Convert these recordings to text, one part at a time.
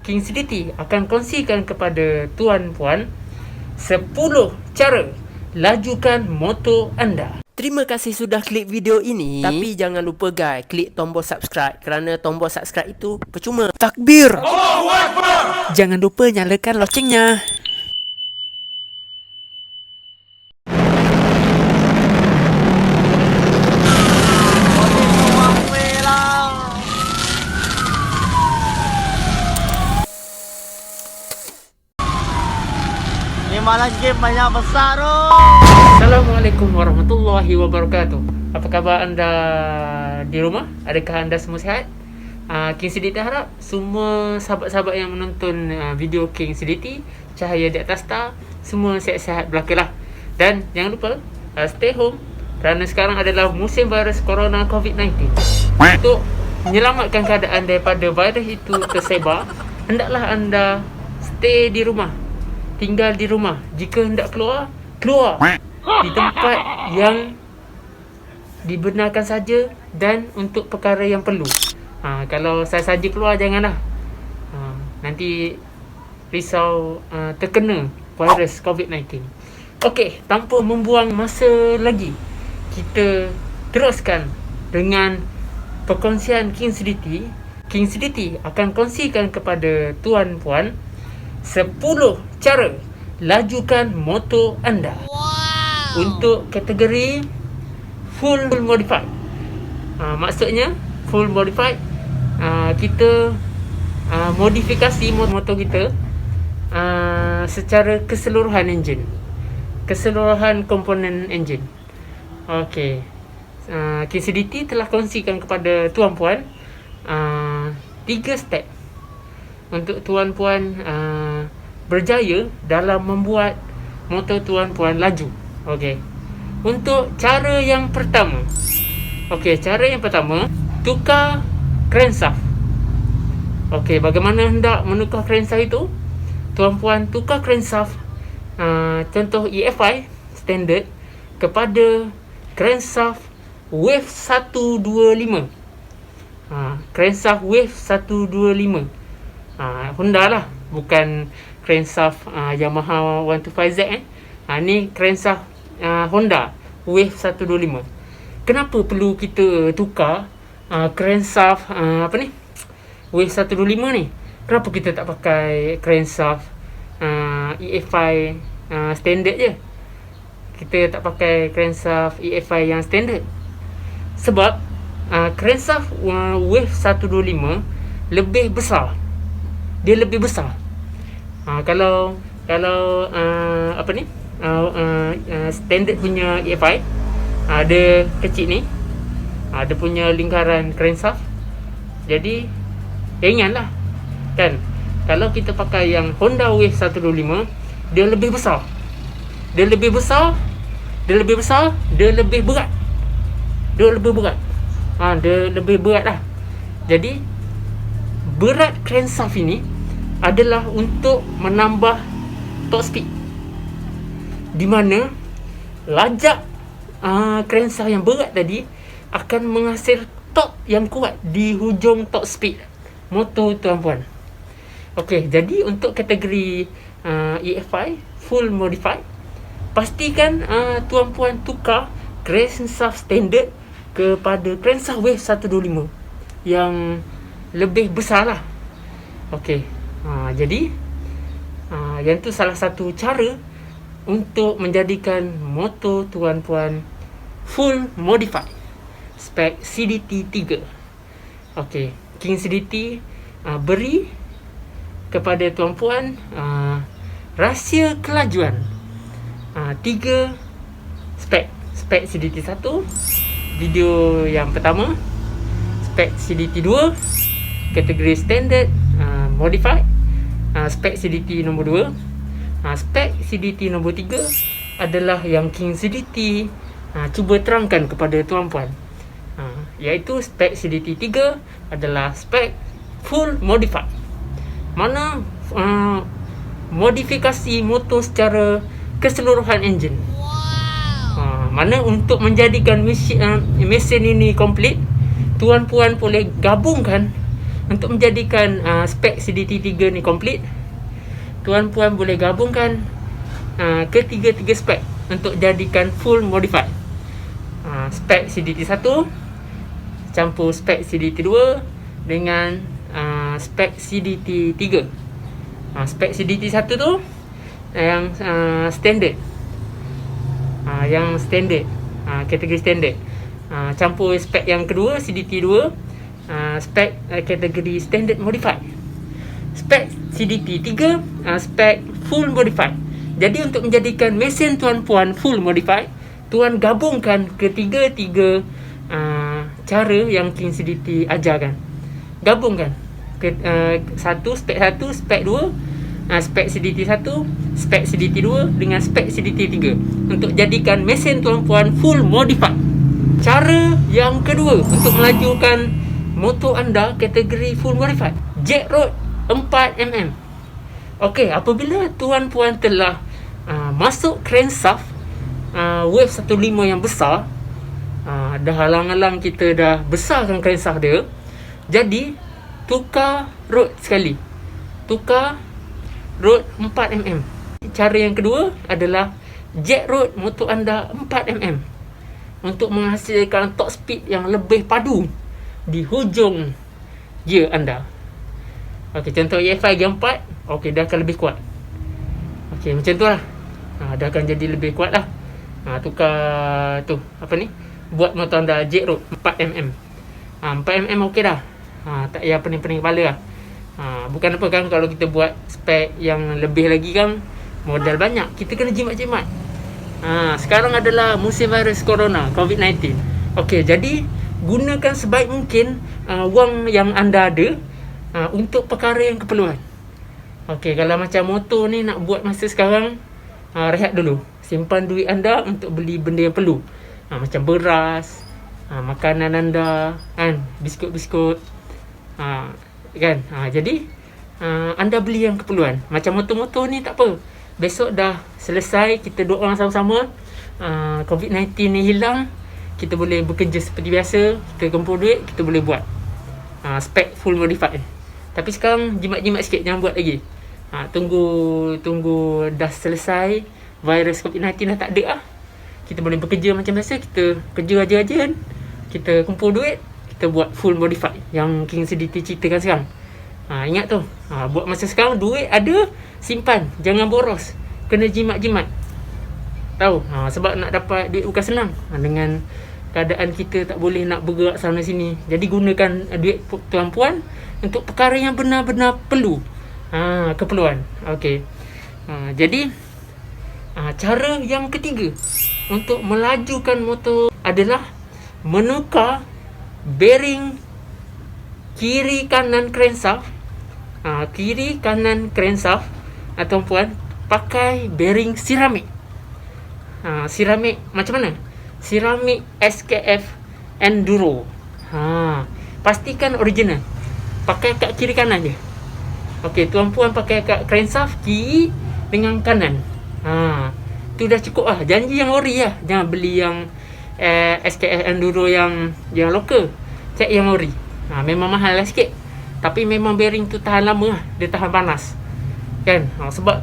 King CDT akan kongsikan kepada tuan puan 10 cara lajukan motor anda. Terima kasih sudah klik video ini. Tapi jangan lupa guys, klik tombol subscribe kerana tombol subscribe itu percuma. Takbir! Allahu Akbar! Jangan lupa nyalakan locengnya. Malah game banyak besar tu. Assalamualaikum warahmatullahi wabarakatuh. Apa khabar anda di rumah? Adakah anda semua sihat? King CDT harap semua sahabat-sahabat yang menonton video King CDT, Cahaya di Atas Star, semua sihat-sihat belakalah. Dan jangan lupa stay home kerana sekarang adalah musim virus corona COVID-19. Untuk menyelamatkan keadaan daripada virus itu tersebar, hendaklah anda stay di rumah, tinggal di rumah. Jika hendak keluar di tempat yang dibenarkan saja dan untuk perkara yang perlu. Kalau saya saja keluar, janganlah. Nanti risau terkena virus COVID-19. Okey, tanpa membuang masa lagi, kita teruskan dengan perkongsian King CDT. King CDT akan kongsikan kepada tuan puan 10 cara lajukan motor anda. Untuk kategori full modified. Maksudnya full modified, kita modifikasi motor kita secara keseluruhan enjin, keseluruhan komponen enjin. Okey, King CDT telah kongsikan kepada tuan puan 3 step untuk tuan puan berjaya dalam membuat motor tuan puan laju. Okey. Untuk cara yang pertama. Tukar crankshaft. Okey, bagaimana hendak menukar crankshaft itu? Tuan puan tukar crankshaft contoh EFI standard kepada crankshaft wave 125. Crankshaft wave 125. Honda lah, bukan crankshaft Yamaha 125Z. Ni crankshaft Honda wave 125. Kenapa perlu kita tukar crankshaft wave 125 ni? Kenapa kita tak pakai crankshaft EFI standard je? Kita tak pakai crankshaft EFI yang standard. Sebab crankshaft wave 125 lebih besar. Dia lebih besar. Kalau standard punya EFI, ada kecil ni, ada punya lingkaran crankshaft. Jadi ingatlah kan, kalau kita pakai yang Honda Wave 125, dia lebih besar. Dia lebih berat. Dia lebih berat lah. Jadi berat crankshaft ini adalah untuk menambah top speed, di mana lajak crankshaft yang berat tadi akan menghasil torque yang kuat di hujung top speed motor tuan puan. Okey, jadi untuk kategori EFI full modified, pastikan tuan puan tukar crankshaft standard kepada crankshaft wave 125 yang lebih besar lah. Okey, jadi yang tu salah satu cara untuk menjadikan motor tuan puan full modified spek CDT 3. Okey, King CDT beri kepada tuan puan rahsia kelajuan 3 spek CDT 1, video yang pertama, spek CDT 2 kategori standard modified, spek CDT nombor 2, spek CDT nombor 3 adalah yang King CDT cuba terangkan kepada tuan puan, iaitu spek CDT 3 adalah spek full modified, mana modifikasi motor secara keseluruhan enjin. Mana untuk menjadikan mesin ini komplit, tuan puan boleh gabungkan untuk menjadikan spek CDT3 ni komplit, tuan-puan boleh gabungkan ketiga-tiga spek untuk jadikan full modified. Spek CDT1 campur spek CDT2 dengan spek CDT3. Spek CDT1 tu yang standard, kategori standard, campur spek yang kedua CDT2, spek kategori standard modified. Spek CDT3 spek full modified. Jadi untuk menjadikan mesin tuan-puan full modified, tuan gabungkan ketiga-tiga cara yang King CDT ajarkan. Gabungkan spek 1, spek 2, spek CDT1, spek CDT2 dengan spek CDT3 untuk jadikan mesin tuan-puan full modified. Cara yang kedua untuk melajukan motor anda kategori full modified, jet road 4mm. Okey, apabila tuan-puan telah masuk crankshaft wave 15 yang besar, dah halang-halang kita dah besarkan crankshaft dia, jadi tukar road sekali. Tukar road 4mm. Cara yang kedua adalah jet road motor anda 4mm untuk menghasilkan top speed yang lebih padu di hujung gear anda. Okey, contoh EFI gear 4, okey, dah akan lebih kuat. Okey, macam tu lah. Dah akan jadi lebih kuat lah. Tukar tu, apa ni, buat motor anda jet road 4mm. 4mm okey dah. Tak payah pening-pening kepala lah. Bukan apa kan, kalau kita buat spek yang lebih lagi kan, modal banyak, kita kena jimat-jimat. Sekarang adalah musim virus corona, COVID-19. Okey, jadi gunakan sebaik mungkin wang yang anda ada untuk perkara yang keperluan. Okey, kalau macam motor ni nak buat masa sekarang, rehat dulu. Simpan duit anda untuk beli benda yang perlu. Macam beras, makanan anda, kan, biskut-biskut, kan. Jadi anda beli yang keperluan. Macam motor-motor ni tak apa, besok dah selesai, kita doa sama-sama COVID-19 ni hilang, kita boleh bekerja seperti biasa, kita kumpul duit, kita boleh buat spek full modified. Tapi sekarang jimat-jimat sikit, jangan buat lagi. Tunggu dah selesai virus COVID-19 dah tak ada lah, kita boleh bekerja macam biasa, kita kerja rajin-rajin, kita kumpul duit, kita buat full modified yang King CDT ceritakan sekarang. Ingat tu, buat masa sekarang, duit ada, simpan, jangan boros, kena jimat-jimat. Tahu, sebab nak dapat duit bukan senang. Dengan keadaan kita tak boleh nak bergerak sana sini, jadi gunakan duit tuan-puan untuk perkara yang benar-benar perlu, keperluan. Okey. Jadi cara yang ketiga untuk melajukan motor adalah menukar bearing kiri kanan crankshaft. Kiri kanan crankshaft ataupun pakai bearing seramik. Seramik macam mana? Seramik SKF Enduro. Pastikan original. Pakai kat kiri kanan je. Okey, tuan-puan pakai kat crankshaft kiri dengan kanan. Tu dah cukup lah. Janji yang ori lah. Jangan beli yang SKF Enduro yang lokal. Cek yang ori. Memang mahal lah sikit, tapi memang bearing tu tahan lama lah. Dia tahan panas, kan. Sebab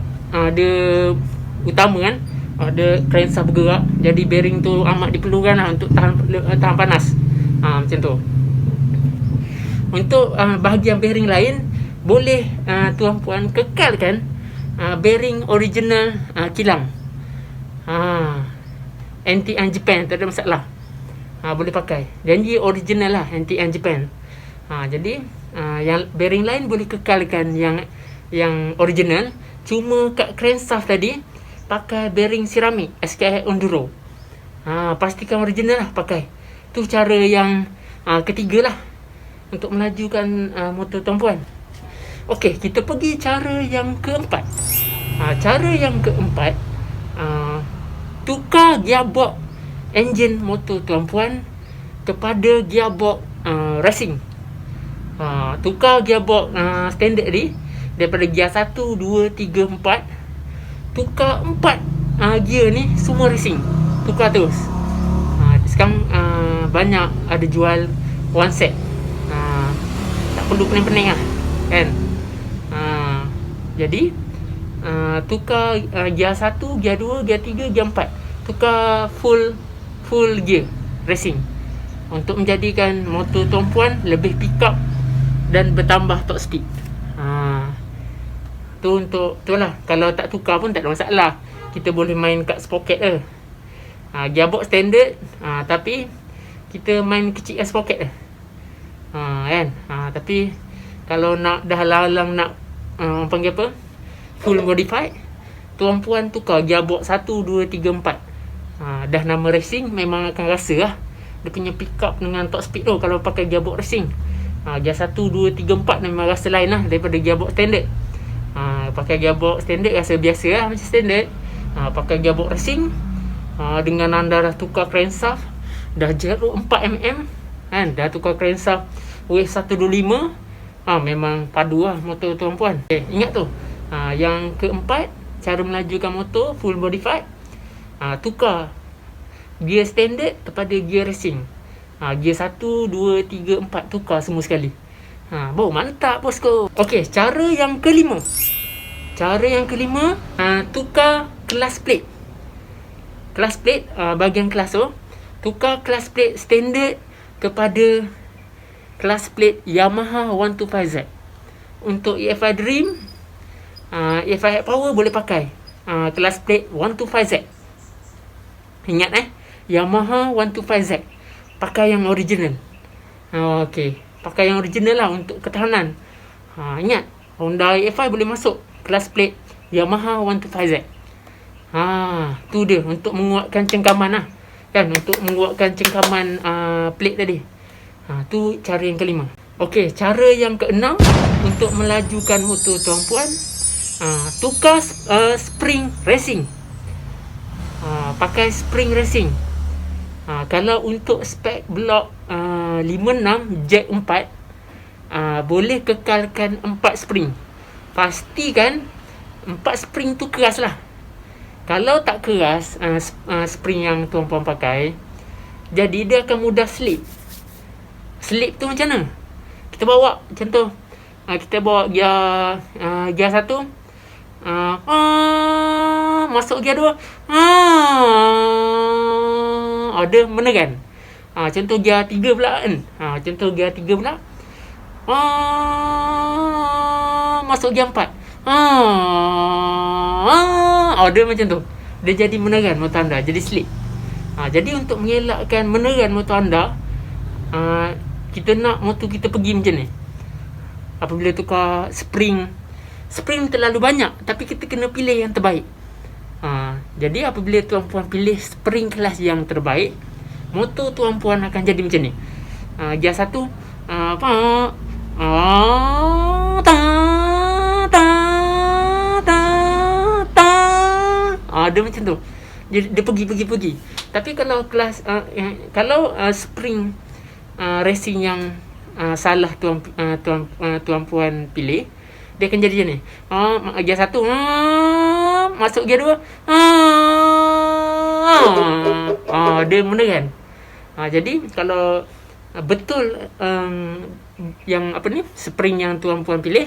dia utama kan, dia crankshaft bergerak, jadi bearing tu amat diperlukan lah untuk tahan panas. Macam tu. Untuk bahagian bearing lain, boleh tuan-puan kekalkan bearing original kilang. NTN Japan, tak ada masalah. Boleh pakai. Janji original lah, NTN Japan. Jadi yang bearing lain boleh kekalkan yang original. Cuma kat crankshaft tadi pakai bearing seramik SKF Enduro. Pastikan original lah pakai. Tu cara yang ketiga lah untuk melajukan motor tuan-puan. Okey, kita pergi cara yang keempat. Cara yang keempat, tukar gearbox enjin motor tuan-puan kepada gearbox racing. Tukar gearbox standard ni daripada gear 1, 2, 3, 4, tukar 4 gear ni semua racing. Tukar terus. Sekarang banyak ada jual one set. Tak perlu pening-pening lah kan. Jadi tukar gear 1, gear 2, gear 3, gear 4, tukar full gear racing untuk menjadikan motor tuan puan lebih pick up dan bertambah top speed. Tu untuk tu lah. Kalau tak tukar pun tak ada masalah, kita boleh main kat sprocket je. Gearbox standard, tapi kita main kecil sprocket je. Kan. Tapi kalau nak dah lalang nak panggil apa, full modified, tuan puan tukar gearbox 1, 2, 3, 4. Dah nama racing, memang akan rasa lah dia punya pick up dengan top speed tu kalau pakai gearbox racing. Gear 1, 2, 3, 4 memang rasa lain lah daripada gearbox standard. Pakai gearbox standard rasa biasa lah, macam standard. Pakai gearbox racing, dengan anda dah tukar crankshaft, dah jeruk 4mm kan, dah tukar crankshaft wave 125, memang padu lah motor tuan puan. Ingat tu. Yang keempat, cara melajukan motor full modified, tukar gear standard kepada gear racing. Gear 1, 2, 3, 4 tukar semua sekali. Mantap bosku. Okey, cara yang kelima. Tukar kelas plate. Kelas plate, bahagian kelas tu, tukar kelas plate standard kepada kelas plate Yamaha 125Z. Untuk EFI Dream, EFI Power boleh pakai kelas plate 125Z. Ingat Yamaha 125Z, pakai yang original. Okey, pakai yang original lah untuk ketahanan. Ingat, Honda EFI boleh masuk kelas plate Yamaha 125Z. Tu dia untuk menguatkan cengkaman lah kan, untuk menguatkan cengkaman plate tadi. Tu cara yang kelima. Okey, cara yang keenam untuk melajukan motor tuan puan, tukar spring racing. Pakai spring racing. Kalau untuk spek blok 56 jack 4, boleh kekalkan 4 spring. Pastikan 4 spring tu keras lah. Kalau tak keras spring yang tuan puan pakai, jadi dia akan mudah slip. Slip tu macam mana? Kita bawa contoh, kita bawa gear 1, masuk gear 2, dia menekan. Contoh gear 3 pula kan. Contoh gear 3 pula, masuk gear 4, dia macam tu. Dia jadi menekan motor anda, jadi slip. Jadi untuk mengelakkan menekan motor anda, kita nak motor kita pergi macam ni. Apabila tukar spring terlalu banyak, tapi kita kena pilih yang terbaik. Jadi apabila tuan puan pilih spring kelas yang terbaik, motor tuan puan akan jadi macam ni. Gear 1, dia macam tu. Dia pergi. Tapi kalau kelas spring racing yang salah tuan puan pilih, dia akan jadi macam ni. Gear 1, masuk gear 2, dia menekan. Jadi kalau betul yang spring yang tuan puan pilih,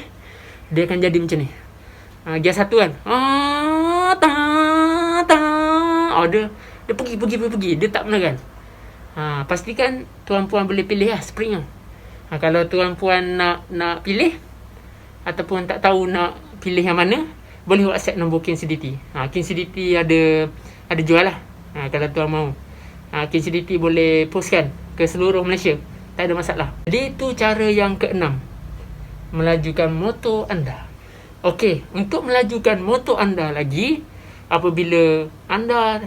dia akan jadi macam ni. Gear 1 kan, dia pergi, dia tak menekan. Pastikan tuan puan boleh pilih lah spring lah. Kalau tuan puan nak pilih ataupun tak tahu nak pilih yang mana, boleh WhatsApp nombor KINCDT. KINCDT ada jual lah. Kalau tuan mahu, KINCDT boleh postkan ke seluruh Malaysia, tak ada masalah. Jadi itu cara yang keenam, melajukan motor anda. Okey, untuk melajukan motor anda lagi, apabila anda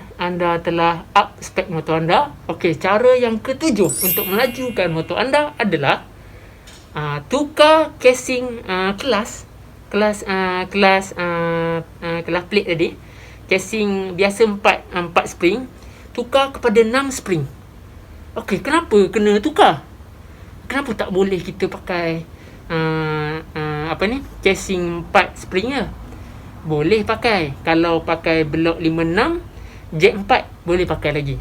telah up spek motor anda, okey, cara yang ketujuh untuk melajukan motor anda adalah tukar casing kelas plate tadi. Casing biasa 4 spring, tukar kepada 6 spring. Okey, kenapa kena tukar? Kenapa tak boleh kita pakai casing 4 spring je? Boleh pakai. Kalau pakai blok 56 jack 4 boleh pakai lagi.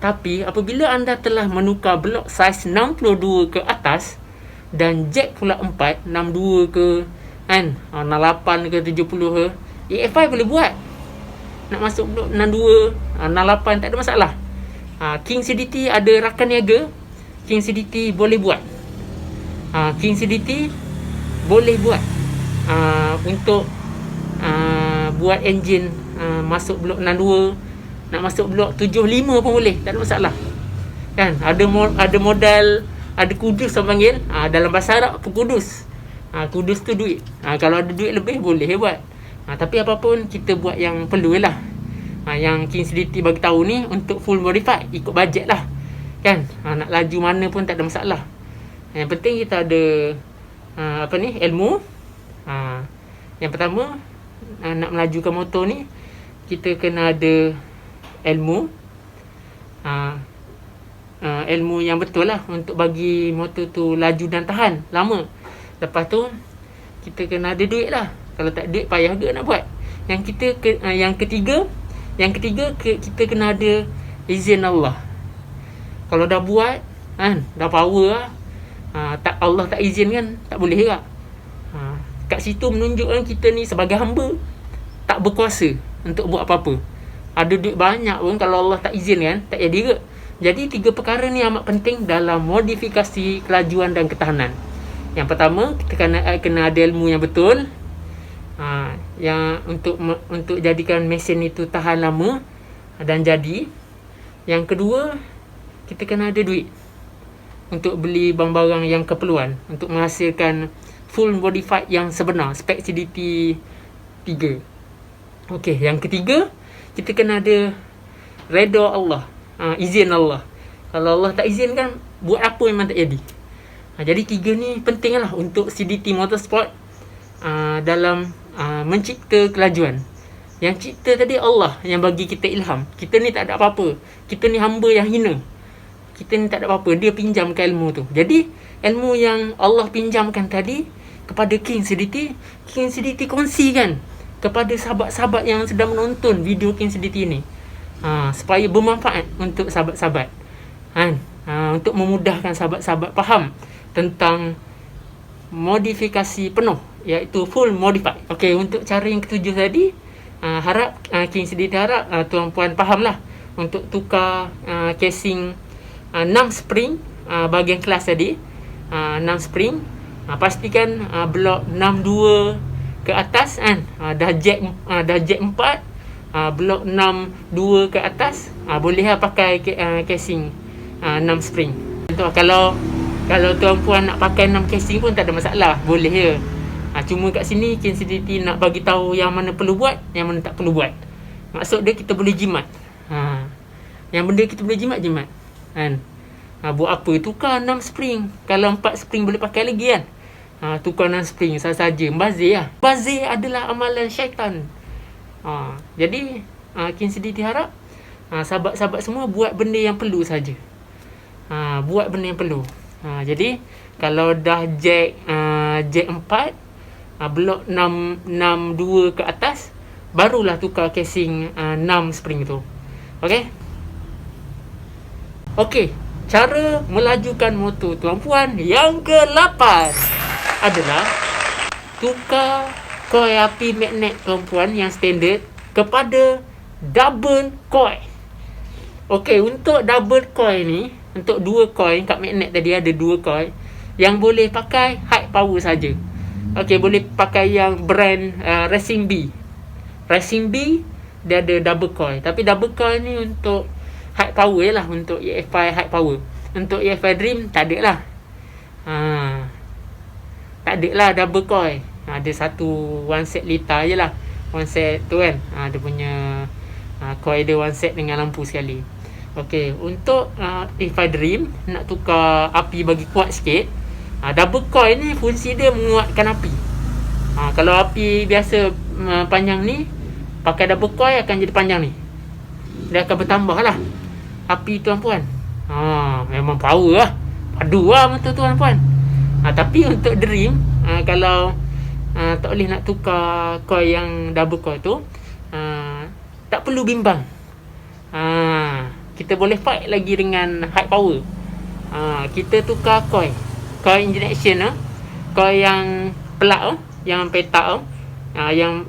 Tapi apabila anda telah menukar blok saiz 62 ke atas dan jack pula 4, 62 ke kan, 68 ke 70 ke, EFI boleh buat. Nak masuk blok 62, 68 tak ada masalah. King CDT ada rakan niaga, King CDT boleh buat. King CDT boleh buat untuk buat enjin masuk blok 62, nak masuk blok 75 pun boleh, tak ada masalah. Kan, ada modal, ada kudus orang panggil. Dalam bahasa Arab apa kudus? Kudus tu duit. Kalau ada duit lebih boleh buat. Tapi apapun kita buat yang perlu lah. Yang King CDT bagi tahu ni untuk full modified, ikut bajet lah. Kan? Nak laju mana pun tak ada masalah. Yang penting kita ada ilmu. Yang pertama, nak melajukan motor ni kita kena ada ilmu. Ilmu yang betul lah untuk bagi motor tu laju dan tahan lama. Lepas tu kita kena ada duit lah. Kalau tak duit payah ke nak buat. Yang ketiga kita kena ada izin Allah. Kalau dah buat kan, dah power lah, Allah tak izin kan, tak boleh juga. Kat situ menunjukkan kita ni sebagai hamba tak berkuasa untuk buat apa-apa. Ada duit banyak pun kalau Allah tak izin kan, tak jadi ke. Jadi 3 perkara ni amat penting dalam modifikasi kelajuan dan ketahanan. Yang pertama, kita kena ada ilmu yang betul, yang untuk jadikan mesin itu tahan lama dan jadi. Yang kedua, kita kena ada duit untuk beli barang-barang yang keperluan untuk menghasilkan full modified yang sebenar, spek CDT 3. Okey, yang ketiga, kita kena ada redha Allah, izin Allah. Kalau Allah tak izinkan, buat apa memang tak jadi. Jadi 3 ni penting lah untuk CDT Motorsport dalam mencipta kelajuan. Yang cipta tadi Allah yang bagi kita ilham. Kita ni tak ada apa-apa. Kita ni hamba yang hina. Kita ni tak ada apa-apa. Dia pinjamkan ilmu tu. Jadi ilmu yang Allah pinjamkan tadi kepada King CDT, King CDT kongsikan kepada sahabat-sahabat yang sedang menonton video King CDT ni, supaya bermanfaat untuk sahabat-sahabat, untuk memudahkan sahabat-sahabat faham tentang modifikasi penuh, iaitu full modified. Okey, untuk cara yang ketujuh tadi, harap King CDT harap tuan-puan fahamlah untuk tukar casing 6 spring bahagian kelas tadi, 6 spring. Pastikan blok 62 ke atas kan, dah jack 4, blok 62 ke atas, boleh lah pakai casing 6 spring. Kalau tuan-puan nak pakai 6 casing pun tak ada masalah, boleh je. Cuma kat sini King CDT nak bagi tahu yang mana perlu buat, yang mana tak perlu buat. Maksud dia kita boleh jimat. Yang benda kita boleh jimat kan. Buat apa? Tukar 6 spring. Kalau 4 spring boleh pakai lagi kan. Tukar 6 spring saja. Bazir lah. Bazir adalah amalan syaitan. Jadi King CDT harap sahabat-sahabat semua buat benda yang perlu saja. Buat benda yang perlu. Jadi kalau dah jack 4, blok 62 ke atas, barulah tukar casing 6 spring tu. Okey, cara melajukan motor tuan-puan yang ke-8 adalah tukar coil api magnet tuan-puan yang standard kepada double coil. Okey, untuk double coil ni, untuk 2 coil kat magnet tadi ada 2 coil yang boleh pakai high power saja. Okey, boleh pakai yang brand Racing B. Racing B dia ada double coil, tapi double coil ni untuk high power je lah, untuk EFI high power. Untuk EFI Dream tak ada lah. Tak ada lah double coil. Ada satu one set liter je lah. One set tu kan, dia punya coil dia one set dengan lampu sekali. Okey, untuk EFI Dream nak tukar api bagi kuat sikit, double coil ni fungsi dia menguatkan api. Kalau api biasa panjang ni, pakai double coil akan jadi panjang ni. Dia akan bertambah lah api tuan-puan. Memang power lah. Padu lah motor tuan-puan. Tapi untuk Dream, kalau tak boleh nak tukar coil yang double coil tu, tak perlu bimbang. Kita boleh fight lagi dengan high power. Kita tukar coil Coil injection tu, coil yang pelak tu, yang petak tu,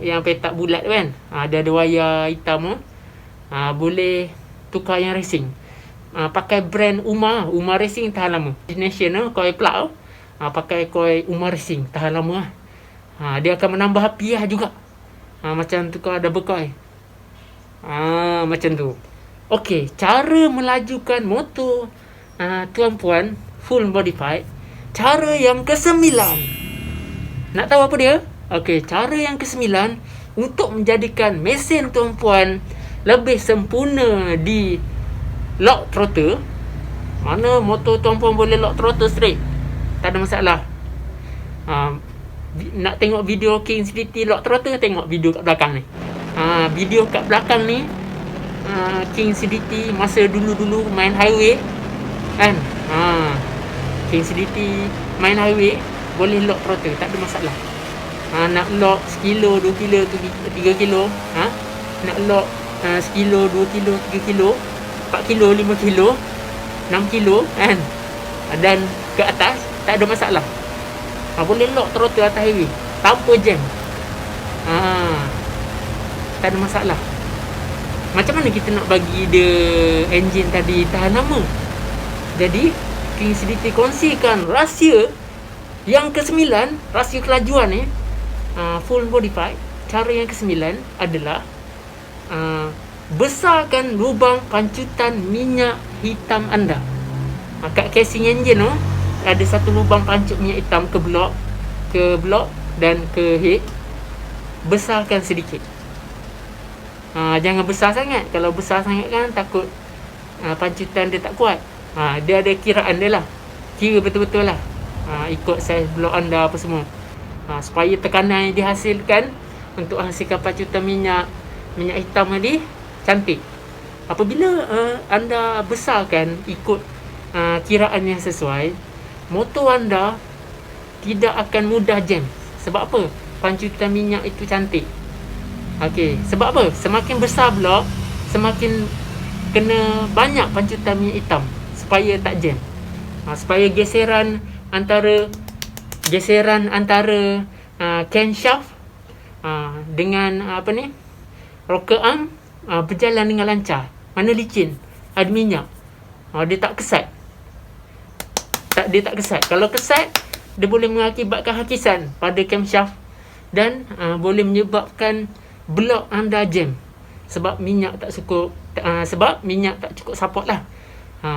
yang petak bulat tu kan, dia ada wayar hitam tu, boleh tukar yang racing. Pakai brand Uma Racing tahan lama. Ignition tu, coil pelak tu, pakai coil Uma Racing tahan lama lah. Dia akan menambah api lah juga. Macam tukar double coil. Macam tu. Okey, cara melajukan motor tuan-puan full modified, cara yang ke-9. Nak tahu apa dia? Okey, cara yang ke-9 untuk menjadikan mesin tuan-puan lebih sempurna di lock throttle. Mana motor tuan-puan boleh lock throttle straight, tak ada masalah. Nak tengok video King CDT lock throttle, tengok video kat belakang ni. Video kat belakang ni, King CDT masa dulu-dulu main highway kan. King CDT main highway boleh lock throttle, tak ada masalah. Nak lock sekilo, 2 kilo, 3 kilo, nak lock sekilo, 2 kilo, 3 kilo, 4 kilo, 5 kilo, 6 kilo kan, dan ke atas, tak ada masalah. Boleh lock throttle atas highway tanpa jam. Tak ada masalah. Macam mana kita nak bagi dia enjin tadi tahan lama? Jadi King CDT kongsikan rahsia yang ke-9, rahsia kelajuan ni, full modified. Cara yang ke-9 adalah besarkan lubang pancutan minyak hitam anda. Kat casing enjin tu ada satu lubang pancut minyak hitam ke blok dan ke head. Besarkan sedikit. Jangan besar sangat. Kalau besar sangat kan takut pancutan dia tak kuat. Dia ada kiraan dia lah. Kira betul-betul lah. Ikut saiz blok anda apa semua. Supaya tekanan yang dihasilkan untuk hasilkan pancutan minyak hitam tadi cantik. Apabila anda besarkan ikut kiraan yang sesuai, motor anda tidak akan mudah jam. Sebab apa? Pancutan minyak itu cantik. Okey, sebab apa? Semakin besar blok, semakin kena banyak pancutan minyak hitam supaya tak jam. Supaya geseran antara camshaft dengan rocker arm berjalan dengan lancar. Mana licin, ada minyak, dia tak kesat. Dia tak kesat. Kalau kesat, dia boleh mengakibatkan hakisan pada camshaft dan boleh menyebabkan blok anda jam sebab minyak tak cukup, support lah.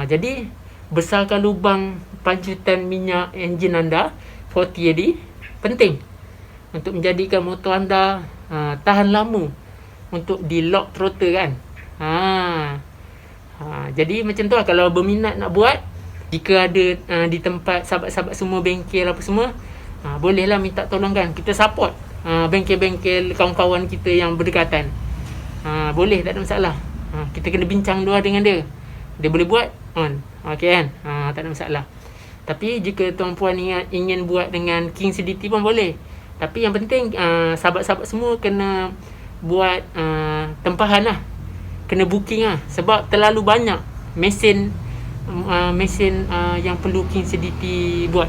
Jadi besarkan lubang pancutan minyak enjin anda 40 tadi penting untuk menjadikan motor anda tahan lama untuk di lock throttle kan. Jadi macam tu lah. Kalau berminat nak buat, jika ada di tempat sahabat-sahabat semua, bengkel apa semua, bolehlah minta tolong kan. Kita support bengkel-bengkel kawan-kawan kita yang berdekatan. Boleh, tak ada masalah. Kita kena bincang luar dengan dia. Dia boleh buat on. Okey kan? Tak ada masalah. Tapi jika tuan-puan ingin buat dengan King CDT pun boleh. Tapi yang penting sahabat-sahabat semua kena buat tempahan lah. Kena booking lah. Sebab terlalu banyak mesin yang perlu King CDT buat.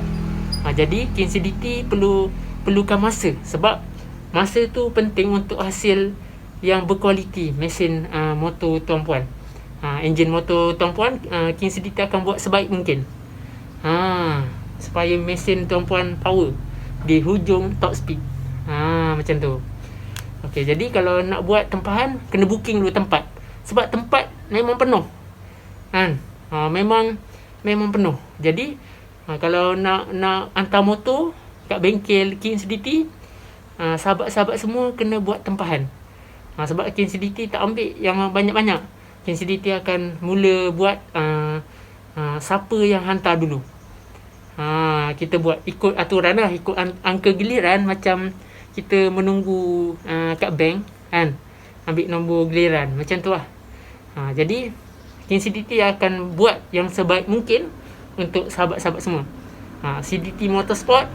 Jadi King CDT perlukan masa. Sebab masa tu penting untuk hasil yang berkualiti mesin motor tuan-puan. Enjin motor tuan-puan, King CDT akan buat sebaik mungkin. Supaya mesin tuan-puan power di hujung top speed. Macam tu. Okey, jadi kalau nak buat tempahan, kena booking dulu tempat. Sebab tempat memang penuh. Memang penuh. Jadi kalau nak hantar motor kat bengkel King CDT, sahabat-sahabat semua kena buat tempahan. Sebab King CDT tak ambil yang banyak-banyak. King CDT akan mula buat siapa yang hantar dulu. Kita buat ikut aturan lah, ikut angka giliran, macam kita menunggu kat bank kan, ambil nombor giliran macam tu lah. Jadi King CDT akan buat yang sebaik mungkin untuk sahabat-sahabat semua. CDT Motorsport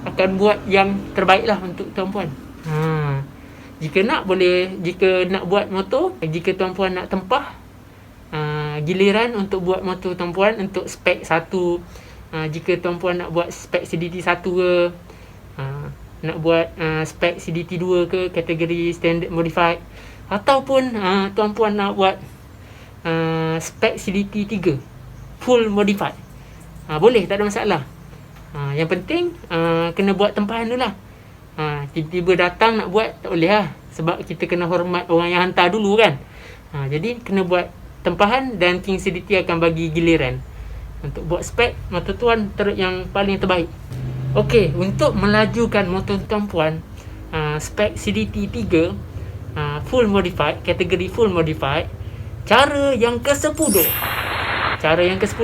akan buat yang terbaik lah untuk tuan-puan. Jika nak buat motor, jika tuan-puan nak tempah giliran untuk buat motor tuan-puan untuk spek 1 jika tuan-puan nak buat spek CDT 1 ke, nak buat spek CDT 2 ke, kategori standard modified, ataupun tuan-puan nak buat spek CDT 3 full modified, boleh, tak ada masalah. Yang penting kena buat tempahan dulu lah. Tiba-tiba datang nak buat, tak boleh lah, sebab kita kena hormat orang yang hantar dulu kan. Jadi kena buat tempahan, dan King CDT akan bagi giliran untuk buat spek motor tuan yang paling terbaik. Okey, untuk melajukan motor tuan-puan spek CDT 3 full modified, kategori full modified, cara yang ke-10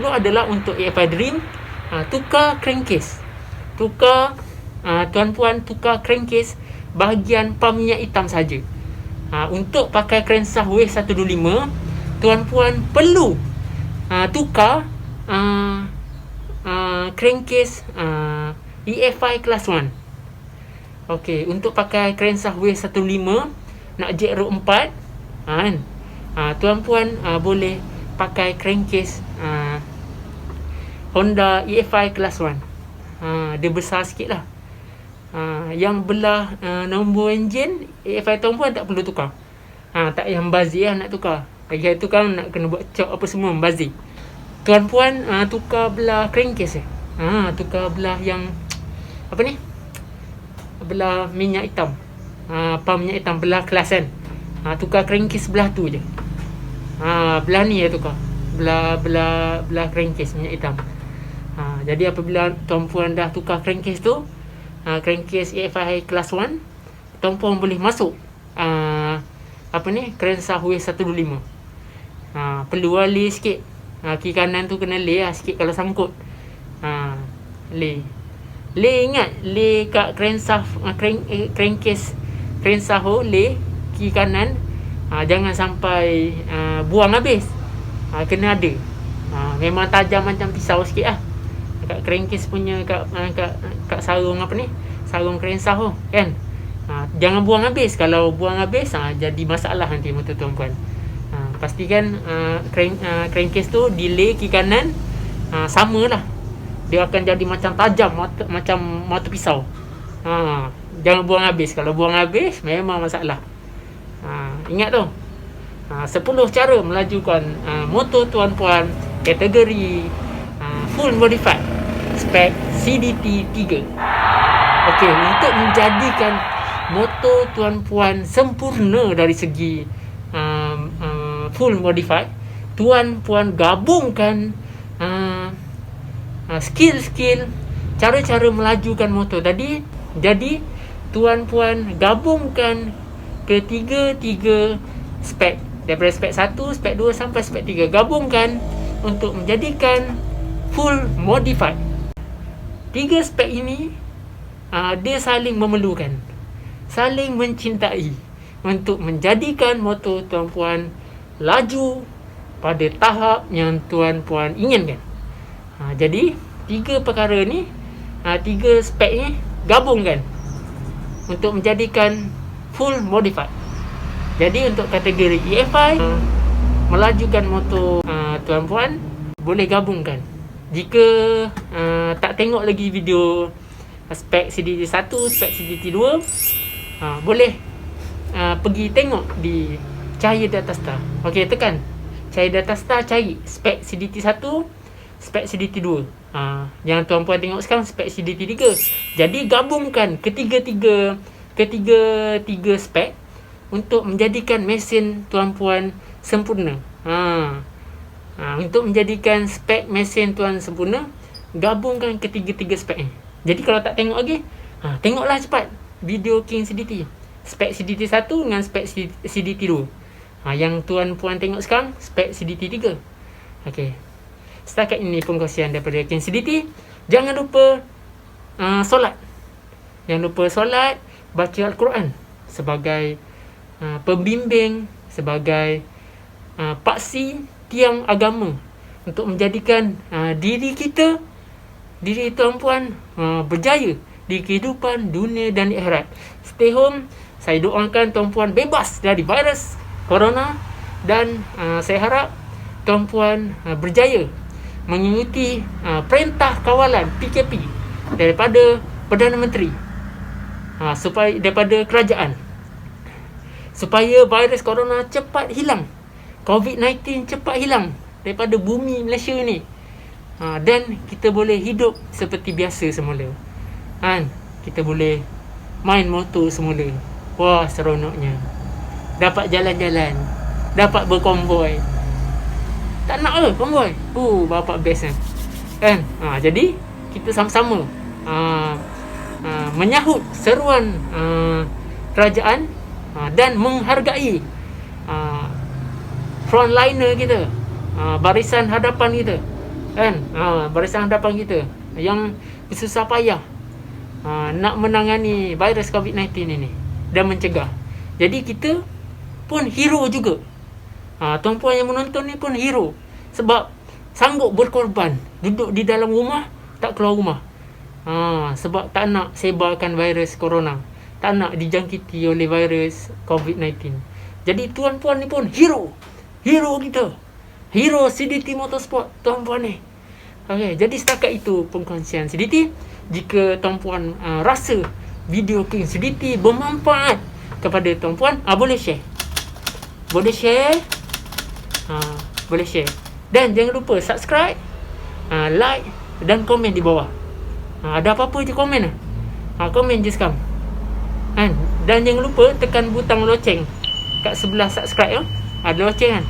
adalah untuk EFI Dream, tukar crankcase. Tuan-puan tukar crankcase bahagian pam minyak hitam saja. Untuk pakai crankshaft W125, tuan-puan perlu tukar crankcase EFI Class 1. Okey, untuk pakai crankshaft W125 nak jack road 4 kan, tuan-puan boleh pakai crankcase Honda EFI Class 1. Dia besar sikit lah. Yang belah nombor enjin EFI tuan-puan tak perlu tukar. Tak yang bazir lah nak tukar. Lagi tu kan nak kena buat chop apa semua, bazir. Tuan-puan tukar belah crankcase tukar belah yang apa ni, belah minyak hitam, pam minyak hitam belah kelas kan. Tukar crankcase belah tu je. Belah ni ya tukar. Belah crankcase minyak hitam. Jadi apabila tuan-puan dah tukar crankcase tu, crankcase EFI Class 1, tuan-puan boleh masuk crankshaft W125. Perlu lay sikit. Kiri kanan tu kena lay lah sikit kalau sangkut. Lay ingat, lay kat crankshaft crankcase lay kiri kanan. Jangan sampai buang habis. Kena ada. Memang tajam macam pisau sikit lah kat crankcase punya, kat sarung sarung crankshaft tu kan. Jangan buang habis. Kalau buang habis jadi masalah nanti motor tuan-puan. Pastikan crankcase tu delay kiri kanan samalah. Dia akan jadi macam tajam, macam mata pisau. Jangan buang habis. Kalau buang habis memang masalah. Ingat tu. 10 cara melajukan motor tuan-puan kategori full modified spek CDT 3. Okey, untuk menjadikan motor tuan-puan sempurna dari segi full modified, tuan-puan gabungkan skill-skill, cara-cara melajukan motor tadi. Jadi tuan-puan gabungkan ketiga-tiga spek, daripada spek 1, spek 2 sampai spek 3, gabungkan untuk menjadikan full modified. 3 spek ini dia saling memerlukan, saling mencintai untuk menjadikan motor tuan-puan laju pada tahap yang tuan-puan inginkan. Jadi 3 perkara ni, 3 spek ni gabungkan untuk menjadikan full modified. Jadi untuk kategori EFI, melajukan motor tuan-puan boleh gabungkan. Jika tak tengok lagi video spek CDT 1, spek CDT 2, boleh pergi tengok di Cahaya Data Star. Okey, tekan Cahaya Data Star, cari spek CDT 1, spek CDT 2. Yang tuan-puan tengok sekarang spek CDT 3. Jadi gabungkan ketiga spek untuk menjadikan mesin tuan-puan sempurna. Untuk menjadikan spek mesin tuan sempurna, gabungkan ketiga-tiga spek ni. Jadi kalau tak tengok lagi, tengoklah cepat video King CDT. Spek CDT 1 dengan spek CDT 2. Yang tuan-puan tengok sekarang spek CDT 3. Okey. Setakat ini pengkongsian daripada King CDT. Jangan lupa solat. Jangan lupa solat, baca Al-Quran sebagai pembimbing, sebagai paksi tiang agama untuk menjadikan diri kita, diri tuan-puan berjaya di kehidupan dunia dan akhirat. Stay home. Saya doakan tuan-puan bebas dari virus corona, dan saya harap tuan-puan berjaya mengikuti perintah kawalan PKP daripada Perdana Menteri, supaya daripada kerajaan, supaya virus corona cepat hilang, COVID-19 cepat hilang daripada bumi Malaysia ni, dan kita boleh hidup seperti biasa semula. Kita boleh main motor semula. Wah, seronoknya. Dapat jalan-jalan, dapat berkonvoi. Tak nak ke konvoi? Bapak best kan. Jadi kita sama-sama menyahut seruan kerajaan dan menghargai frontliner kita, barisan hadapan kita kan, barisan hadapan kita yang bersusah payah nak menangani virus COVID-19 ini dan mencegah. Jadi kita pun hero juga. Tuan-puan yang menonton ni pun hero, sebab sanggup berkorban, duduk di dalam rumah, tak keluar rumah, sebab tak nak sebarkan virus corona, tak nak dijangkiti oleh virus COVID-19. Jadi tuan-puan ni pun hero kita, hero CDT Motorsport tuan-puan ni. Okay, jadi setakat itu pengkongsian CDT. Jika tuan-puan rasa video King CDT bermanfaat kepada tuan-puan, boleh share. Boleh share. Dan jangan lupa subscribe, like dan komen di bawah. Ada apa-apa je komen komen je sekarang. Dan jangan lupa tekan butang loceng kat sebelah subscribe ada loceng kan.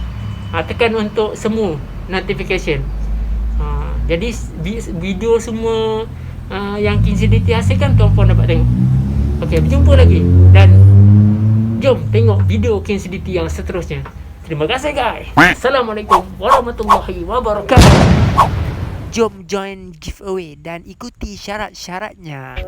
Tekan untuk semua notification. Jadi video semua yang King CDT hasilkan tuan-puan dapat tengok. Okey, berjumpa lagi dan jom tengok video King CDT yang seterusnya. Terima kasih guys. Assalamualaikum warahmatullahi wabarakatuh. Jom join giveaway dan ikuti syarat-syaratnya.